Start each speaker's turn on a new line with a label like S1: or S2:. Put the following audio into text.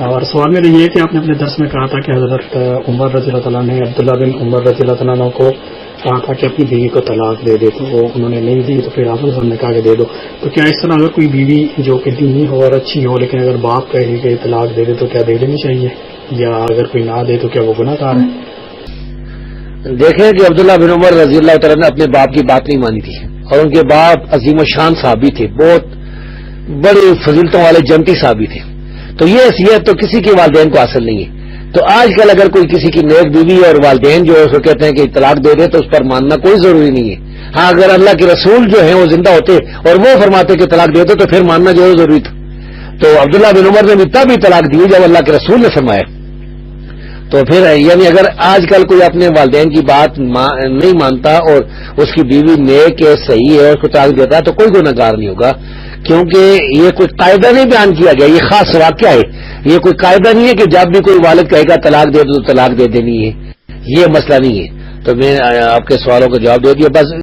S1: اور سوال میرا یہ ہے کہ آپ نے اپنے درس میں کہا تھا کہ حضرت عمر رضی اللہ تعالیٰ نے عبداللہ بن عمر رضی اللہ تعالیٰ کو کہا تھا کہ اپنی بیوی کو طلاق دے دے، تو وہ انہوں نے نہیں دی، تو پھر آپ نے کہا کہ دے دو. تو کیا اس طرح اگر کوئی بیوی جو کہ دینی ہو اور اچھی ہو لیکن اگر باپ کہے کہ طلاق دے دے تو کیا دے دینی چاہیے، یا اگر کوئی نہ دے تو کیا وہ گناہ گار ہے؟
S2: دیکھیں کہ عبداللہ بن عمر رضی اللہ تعالیٰ نے اپنے باپ کی بات نہیں مانی تھی، اور ان کے باپ عظیم الشان صحابی تھے، بہت بڑے فضیلتوں والے جنتی صحابی تھے. تو یہ حیثیت تو کسی کے والدین کو حاصل نہیں ہے. تو آج کل اگر کوئی کسی کی نیک بیوی اور والدین جو ہے اس کو کہتے ہیں کہ طلاق دے دے تو اس پر ماننا کوئی ضروری نہیں ہے. ہاں اگر اللہ کے رسول جو ہیں وہ زندہ ہوتے اور وہ فرماتے کہ طلاق دے دو تو پھر ماننا جو ہے ضروری تھا. تو عبداللہ بن عمر نے تب ہی طلاق دی جب اللہ کے رسول نے فرمایا. تو پھر یعنی اگر آج کل کوئی اپنے والدین کی بات نہیں مانتا اور اس کی بیوی نیک ہے، صحیح ہے، اور اس کو طلاق دیتا ہے تو کوئی گناہ گار نہیں ہوگا، کیونکہ یہ کوئی قاعدہ نہیں بیان کیا گیا، یہ خاص واقعہ ہے. یہ کوئی قاعدہ نہیں ہے کہ جب بھی کوئی والد کہے گا طلاق دے دو تو طلاق دے دینی ہے، یہ مسئلہ نہیں ہے. تو میں آپ کے سوالوں کا جواب دے دیا. بس